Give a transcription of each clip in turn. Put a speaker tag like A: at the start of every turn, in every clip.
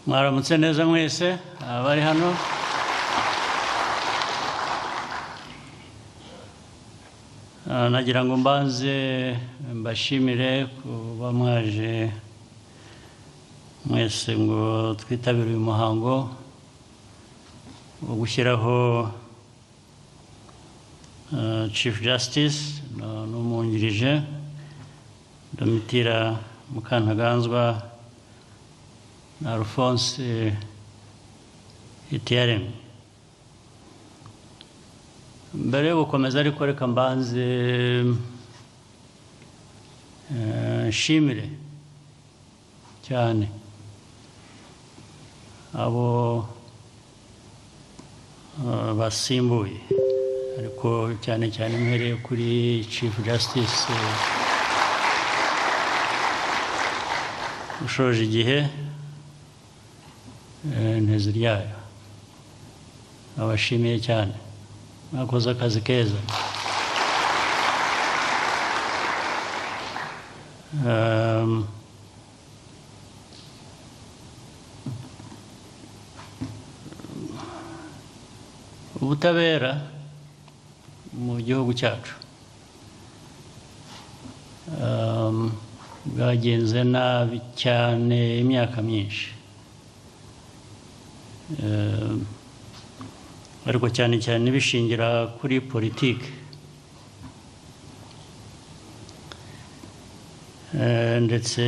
A: mwaramutse neza mwese abari hano. Nagira ngo mbanze mbashimire kuba mwaje mwese ngo twitabire uyu muhango wo gushyiraho Chief Justice n'umwungirije Domitira Mukantaganzwa na Alphonse Hitiyaremye. Mbere yo gukomeza ariko reka mbanze nshimire cyane abo basimbuye, ariko cyane cyane mpereye kuri Chief Justice ushoje igihe Nteziryayo. Abashimiye cyane, mwakoze akazi keza. Ubutabera mu gihugu cyacu bwagenze nabi cyane imyaka myinshi, ariko cyane cyane bishingira kuri politiki, ndetse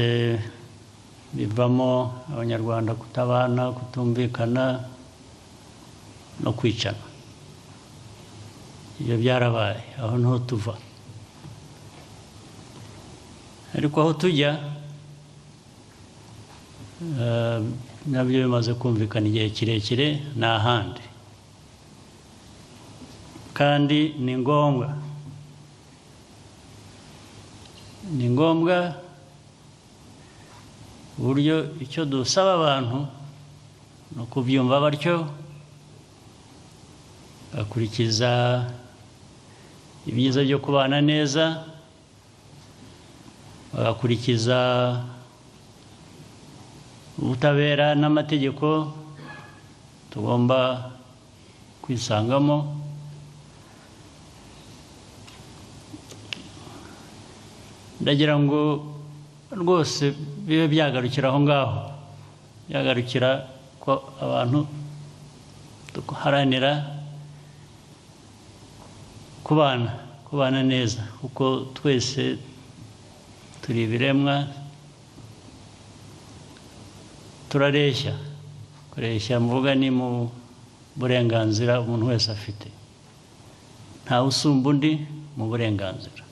A: bivamo abanyarwanda kutabana, kutumvikana no kwicana. Ibyo byarabaye, aho niho tuva. Ariko aho tujya nabyo bimaze kumvikana igihe kirekire, ni ahandi, kandi ni ngombwa uburyo icyo dusaba abantu ni ukubyumva batyo, bakurikiza ibyiza byo kubana neza, bagakurikiza ubutabera n'amategeko tugomba kwisangamo. Ndagira ngo rwose bibe byagarukira aho ngaho, byagarukira ko abantu duharanira kubana neza, kuko twese turi ibiremwa, kureshya mvuga ni mu burenganzira umuntu wese afite, ntawe usumba undi mu burenganzira.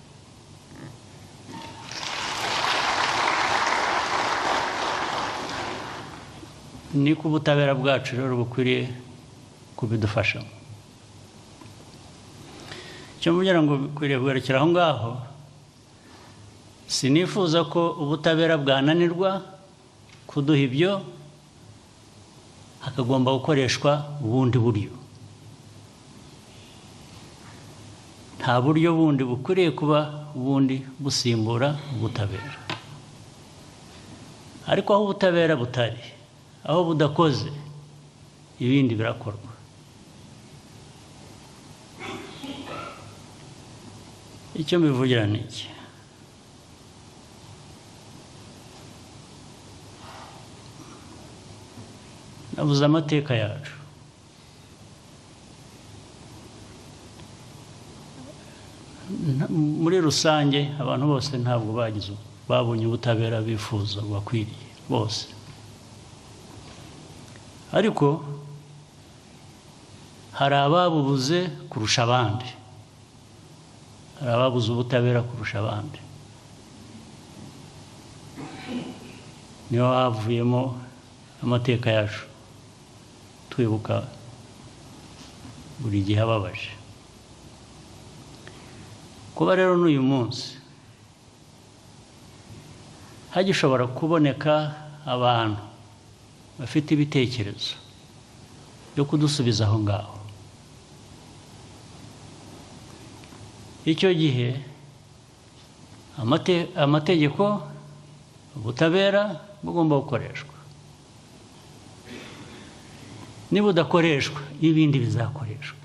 A: Niko ubutabera bwacu rero bukwiriye kubidufashamo. Icyo mvugira ngo bikwiriye kugarukira aho ngaho, sinifuza ko ubutabera bwananirwa kuduha ibyo, hakagomba gukoreshwa ubundi buryo. Nta buryo bundi bukwiriye kuba ubundi busimbura ubutabera. Ariko aho ubutabera butari, aho budakoze, ibindi birakorwa. Icyo mbivugira ni iki: navuze amateka yacu. Muri rusange abantu bose ntabwo babonye ubutabera bifuza bakwiriye bose, ariko hari ababubuze kurusha abandi, hari ababuze ubutabera kurusha abandi. Niho havuyemo amateka yacu twibuka buri gihe ababaje. Kuba rero n'uyu munsi hagishobora kuboneka abantu bafite ibitekerezo byo kudusubiza aho ngaho, icyo gihe amategeko, ubutabera bugomba gukoreshwa. niba udakoreshwa ibindi bizakoreshwa.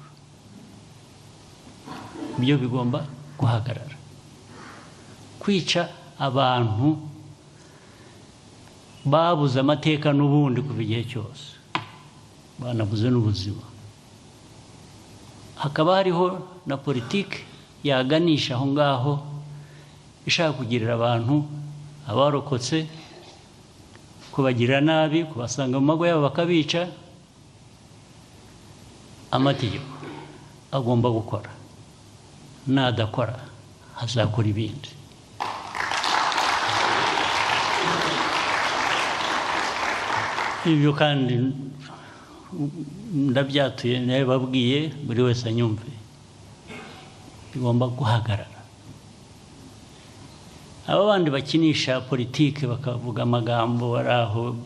A: Ibyo bigomba guhagarara. Kwica abantu babuze amateka n'ubundi kuva igihe cyose, banabuze n'ubuzima. Hakaba hariho na politiki yaganisha aho ngaho ishaka kugirira abantu abarokotse, kubagirira nabi, kubasanga mu mago yabo bakabica. Amategeko agomba gukora, nadakora hazakora ibindi. Ibyo kandi ndabyatuye nababwiye buri wese anyumve, bigomba guhagarara. Aba bandi bakinisha politiki bakavuga amagambo ari aho,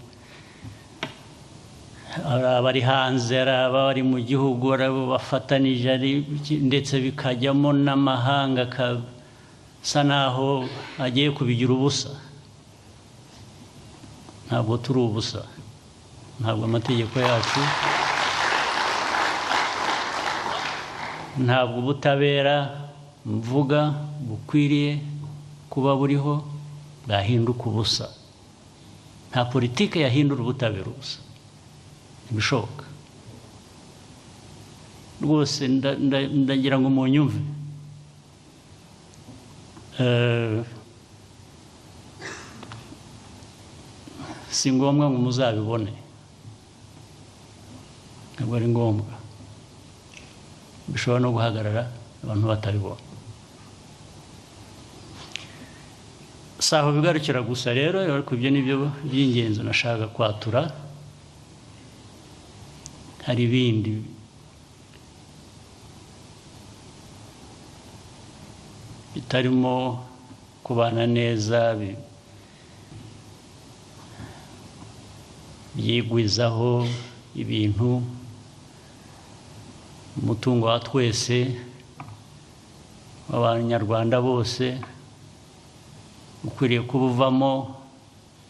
A: abari hanze, abari mu gihugu, bafatanije ndetse bikajyamo n'amahanga akasa naho agiye kubigira ubusa. Ntabwo turi ubusa, ntabwo amategeko yacu, ntabwo ubutabera mvuga bukwiriye kuba buriho bwahinduka ubusa. Nta politiki yahindura ubutabera ubusa, ntibishoboka rwose. Ndagira ngo munyumve. Si ngombwa ngo muzabibone, ntabwo ari ngombwa. Bishobora no guhagarara abantu batabibona. Si aho bigarukira gusa rero, ariko ibyo ni byo by'ingenzi nashaka kwatura. Hari ibindi bitarimo kubana neza, byigwizaho ibintu, umutungo wa twese w'Abanyarwanda bose ukwiriye kubuvamo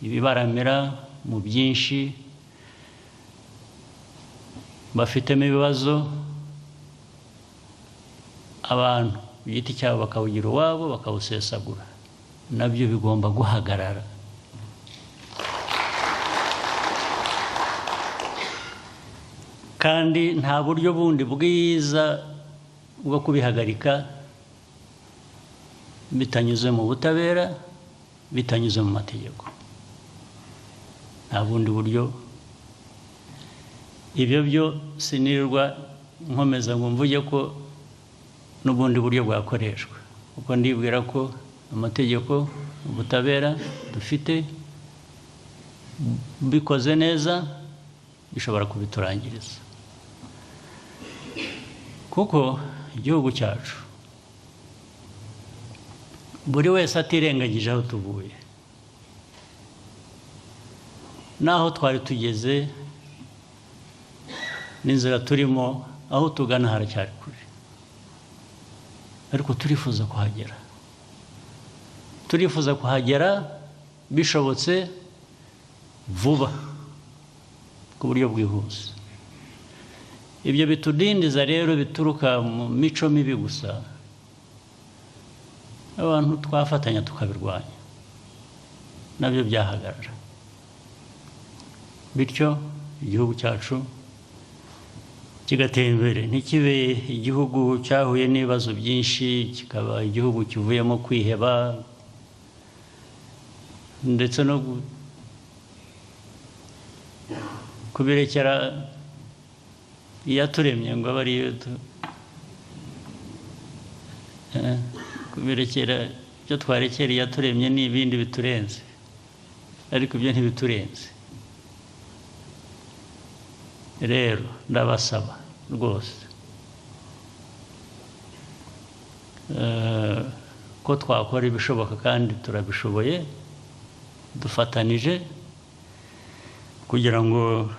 A: ibibaramira mu byinshi. Bafitemo ibibazo, abantu ku giti cyabo bakawugira uwabo, bakawusesagura. Nabyo bigomba guhagarara. Kandi nta buryo bundi bwiza bwo kubihagarika bitanyuze mu butabera, bitanyuze mu mategeko. Nta bundi buryo. Ibyo byo sinirirwa nkomeza ngo mvuge ko n'ubundi buryo bwakoreshwa, kuko ndibwira ko amategeko, ubutabera dufite bikoze neza bishobora kubiturangiriza. Kuko igihugu cyacu buri wese atirengagije aho tuvuye n'aho twari tugeze n'inzira turimo, aho tugana haracyari kure, ariko turifuza kuhagera. Turifuza kuhagera bishobotse vuba, ku buryo bwihuse. Ibyo bitudindiza rero bituruka mu mico mibi gusa, abantu twafatanya tukabirwanya, nabyo byahagarara. Bityo igihugu cyacu kigatera imbere, ntikibe igihugu cyahuye n'ibibazo byinshi kikaba igihugu kivuyemo kwiheba ndetse no kubirekera iyaturemye ngo abe ariyo kubirekera ibyo twarekera iyaturemye n'ibindi biturenze, ariko ibyo ntibiturenze. Rero ndabasaba rwose ko twakora ibishoboka, kandi turabishoboye dufatanije, kugira ngo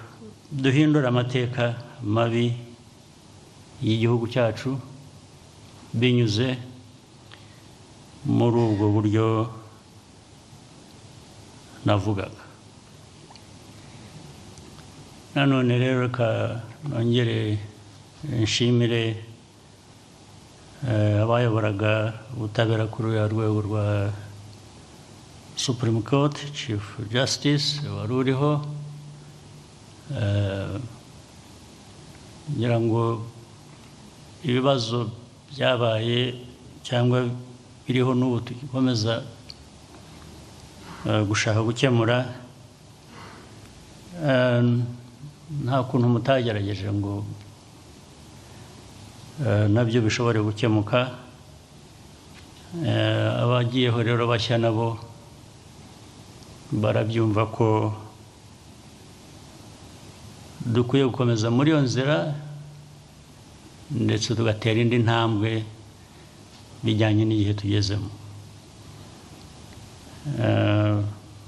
A: duhindure amateka mabi y'igihugu cyacu binyuze muri ubwo buryo navugaga. nanone rero ka nongere nshimire abayoboraga ubutabera kuri uriya rwego rwa Supreme Court, Chief Justice wari uriho, ngira ngo ibibazo byabaye cyangwa biriho n'ubu tugikomeza gushaka gukemura, nta kuntu mutagerageje ngo nabyo bishobore gukemuka. Abagiyeho rero bashya nabo barabyumva ko dukwiye gukomeza muri iyo nzira ndetse tugatera indi ntambwe bijyanye n'igihe tugezemo.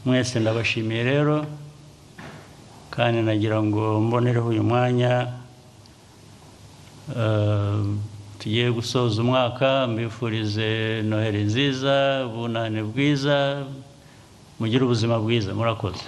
A: Mwese ndabashimiye rero, kandi nagira ngo mbonereho uyu mwanya tugiye gusoza umwaka, mbifurize Noheli nziza, ubunane bwiza, mugire ubuzima bwiza. Murakoze.